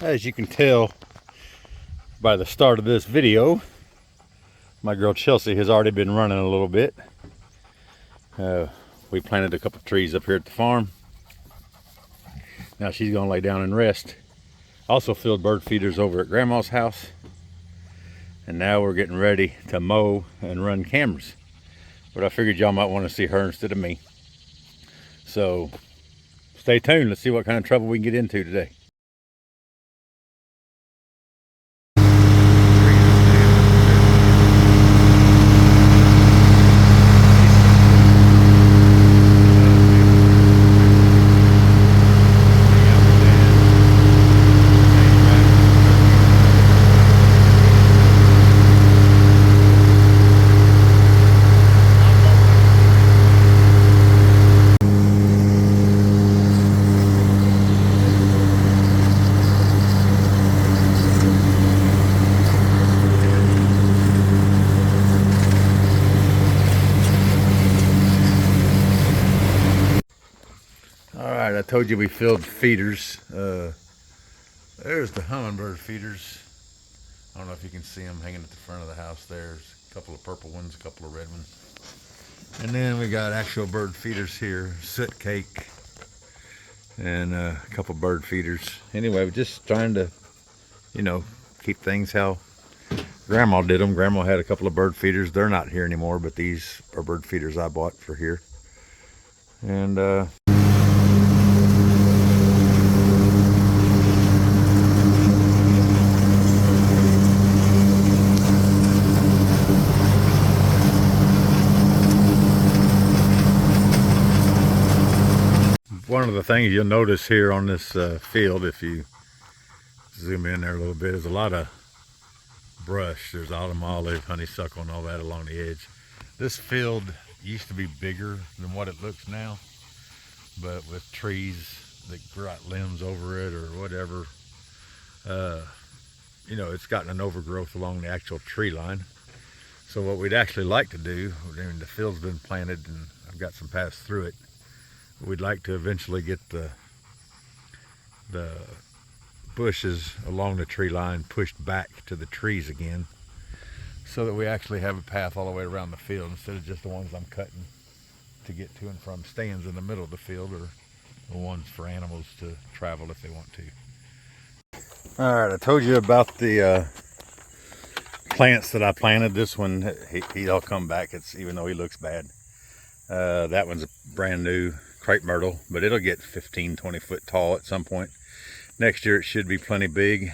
As you can tell by the start of this video, my girl Chelsea has already been running a little bit. We planted a couple trees up here at the farm. Now she's gonna lay down and rest. Also filled bird feeders over at Grandma's house. And now we're getting ready to mow and run cameras. But I figured y'all might want to see her instead of me. So stay tuned, let's see what kind of trouble we can get into today. I told you we filled feeders. There's the hummingbird feeders. I don't know if you can see them hanging at the front of the house. There's a couple of purple ones, a couple of red ones. And then we got actual bird feeders here, soot cake, and a couple bird feeders. Anyway, we're just trying to, keep things how Grandma did them. Grandma had a couple of bird feeders. They're not here anymore, but these are bird feeders I bought for here. And one of the things you'll notice here on this field, if you zoom in there a little bit, is a lot of brush. There's autumn olive, honeysuckle, and all that along the edge. This field used to be bigger than what it looks now, but with trees that got limbs over it or whatever, it's gotten an overgrowth along the actual tree line. So what we'd actually like to do, the field's been planted and I've got some paths through it, we'd like to eventually get the bushes along the tree line pushed back to the trees again, so that we actually have a path all the way around the field instead of just the ones I'm cutting to get to and from stands in the middle of the field, or the ones for animals to travel if they want to. All right, I told you about the plants that I planted. This one, he'll come back. Even though he looks bad. That one's a brand new crepe myrtle, but it'll get 15-20 foot tall at some point. Next year it should be plenty big,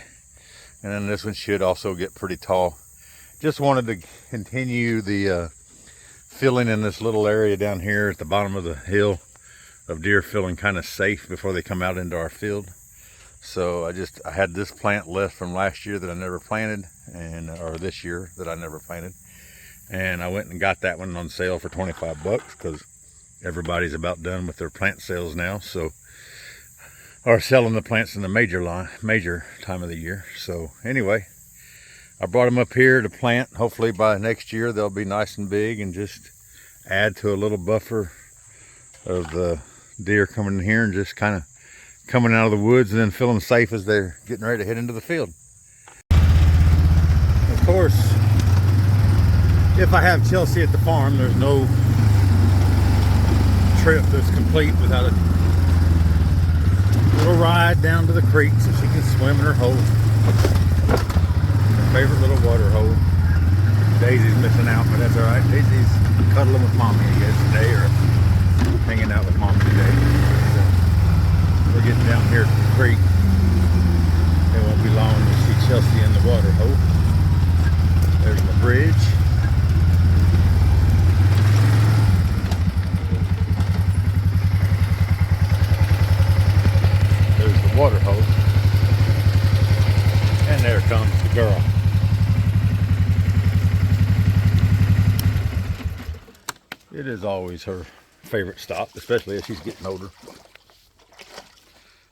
and then this one should also get pretty tall. Just wanted to continue the filling in this little area down here at the bottom of the hill of deer, feeling kind of safe before they come out into our field. So I had this plant left from last year that I never planted, or this year that I never planted, and I went and got that one on sale for 25 bucks because everybody's about done with their plant sales now, or selling the plants in the major time of the year. So anyway, I brought them up here to plant. Hopefully by next year they'll be nice and big and just add to a little buffer of the deer coming in here and just kind of coming out of the woods, and then feel them safe as they're getting ready to head into the field. Of course, if I have Chelsea at the farm, there's no trip that's complete without a little ride down to the creek so she can swim in her hole, her favorite little water hole. Daisy's missing out, but that's all right. Daisy's cuddling with mommy, I guess, today, or hanging out with mommy today. So we're getting down here to the creek. It won't be long to see Chelsea in the water hole. There's the bridge. Water hose, and there comes the girl. It is always her favorite stop, especially as she's getting older.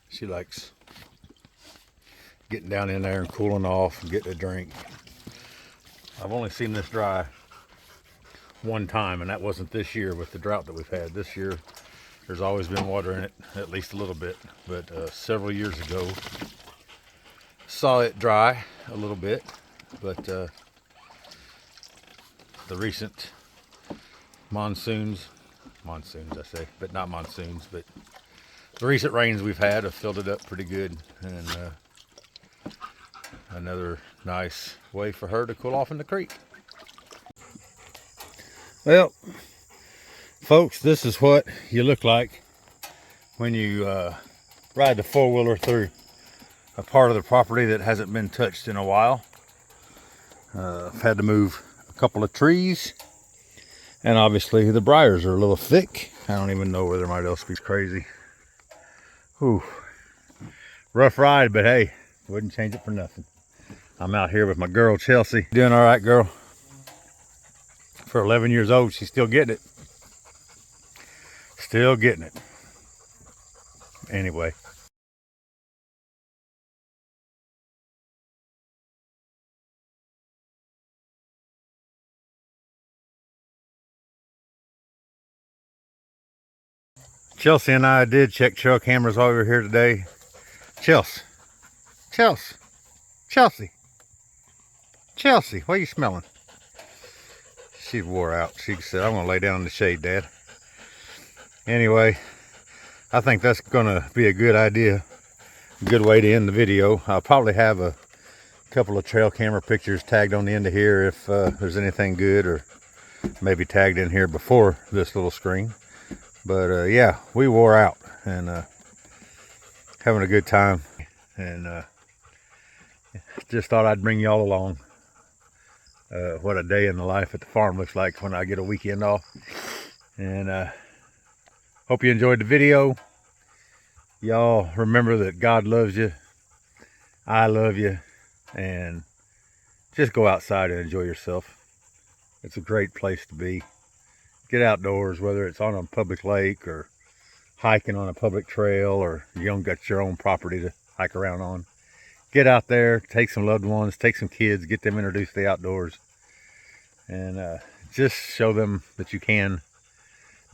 She likes getting down in there and cooling off and getting a drink. I've only seen this dry one time, and that wasn't this year with the drought that we've had. This year, there's always been water in it, at least a little bit. But several years ago, Saw it dry a little bit, but the recent monsoons I say, but not monsoons, but the recent rains we've had have filled it up pretty good, and another nice way for her to cool off in the creek. Well, folks, this is what you look like when you ride the four-wheeler through a part of the property that hasn't been touched in a while. I've had to move a couple of trees, and obviously the briars are a little thick. I don't even know where there might else be. Crazy. Whew. Rough ride, but hey, wouldn't change it for nothing. I'm out here with my girl Chelsea. Doing all right, girl? For 11 years old, she's still getting it. Still getting it. Anyway. Chelsea and I did check trail cameras while we were here today. Chelsea, what are you smelling? She wore out. She said, I'm gonna lay down in the shade, Dad. Anyway, I think that's gonna be a good idea. Good way to end the video. I'll probably have a couple of trail camera pictures tagged on the end of here if there's anything good, or maybe tagged in here before this little screen. But yeah, we wore out and having a good time, and just thought I'd bring y'all along what a day in the life at the farm looks like when I get a weekend off. And hope you enjoyed the video. Y'all remember that God loves you, I love you, and just go outside and enjoy yourself. It's a great place to be. Get outdoors, whether it's on a public lake or hiking on a public trail, or you don't got your own property to hike around on. Get out there, take some loved ones, take some kids, get them introduced to the outdoors, and just show them that you can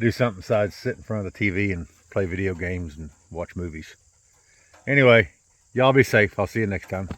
do something besides sit in front of the TV and play video games and watch movies. Anyway, y'all be safe. I'll see you next time.